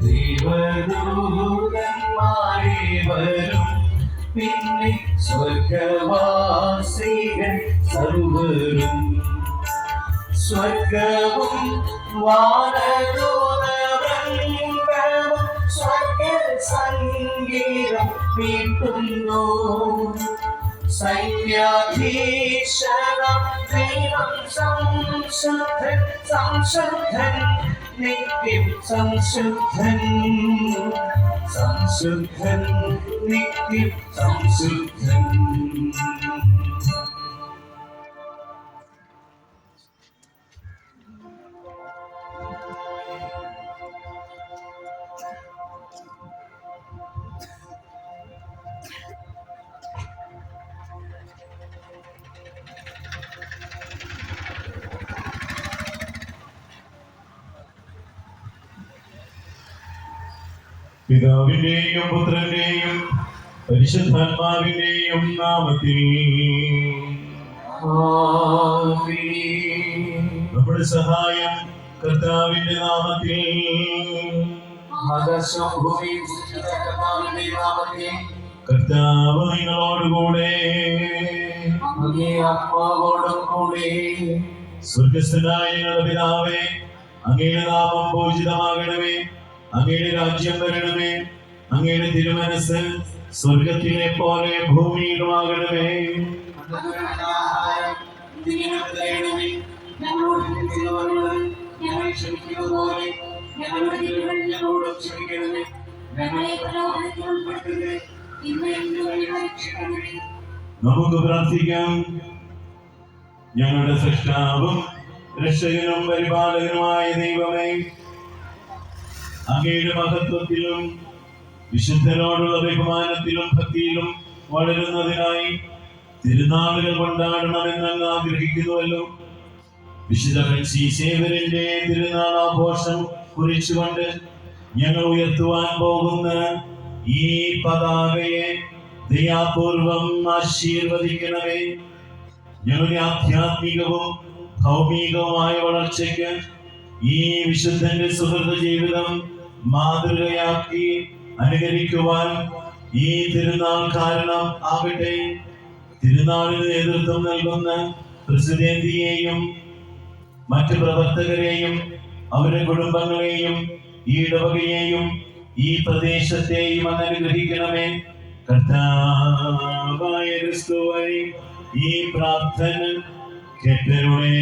ദേവദൂതന്മാരെ വരും പിന്നെ സ്വർഗവാസികൾ സർവരും സ്വർഗവും വാനദൂതവൃന്ദവും സ്വർഗ സംഗീതം മീട്ടുന്നു. സൈന്യാധീശനാം ദൈവം സംശുദ്ധൻ സംശുദ്ധൻ നിത്യം സംശുദ്ധൻ സംശുദ്ധൻ നിത്യം സംശുദ്ധൻ. പിതാവിന്റെയും പുത്രന്റെയും പരിശുദ്ധാത്മാവിന്റെയും നാമത്തിൽ നമ്മുടെ സഹായം കർത്താവിന്റെ നാമത്തിൽ. കർത്താവ് നിങ്ങളോടുകൂടെ ആത്മാവോടും കൂടെ. സ്വർഗസ്ഥനായ ഞങ്ങളുടെ പിതാവേ, അങ്ങയുടെ നാമം പൂജിതമാകണമേ, അങ്ങയുടെ രാജ്യം വരണമേ, അങ്ങയുടെ തിരുമനസ് സ്വർഗത്തിലെ പോലെ ഭൂമിയിലുമാകണമേ. നമുക്ക് പ്രാർത്ഥിക്കാം. ഞങ്ങളുടെ സൃഷ്ടാവും രക്ഷകനും പരിപാലകനുമായ ദൈവമേ, അങ്ങയുടെ മഹത്വത്തിലും വിശുദ്ധരോടുള്ള ബഹുമാനത്തിലും ഭക്തിയിലും വളരുന്നതിനായി തിരുനാളുകൾ കൊണ്ടാടണമെന്ന് അങ്ങ് ആഗ്രഹിക്കുന്നുവല്ലോ. വിശുദ്ധ ഫ്രാൻസിസേവരിന്റെ തിരുനാൾ ആഘോഷം കുറിച്ചുകൊണ്ട് ഞങ്ങൾ ഉയർത്തുവാൻ പോകുന്ന ഈ പതാകയെ ദയാപൂർവം ആശീർവദിക്കണമേ. ഞങ്ങളുടെ ആധ്യാത്മികവും ഭൗമികവുമായ വളർച്ചയ്ക്ക് ഈ വിശുദ്ധന്റെ സുഹൃത ജീവിതം മാതൃകയാക്കി അനുകരിക്കുവാൻ ഈ തിരുനാൾ കാരണം ആകട്ടെ. തിരുനാളിന് നേതൃത്വം നൽകുന്ന പ്രസിഡന്റിയെയും മറ്റു പ്രവർത്തകരെയും അവരുടെ കുടുംബങ്ങളെയും ഈ ഇടവകയെയും ഈ പ്രദേശത്തെയും അനുഗ്രഹിക്കണമേ. കർത്താവായ ക്രിസ്തു വഴി ഈ പ്രാർത്ഥന കേട്ടരുളേ.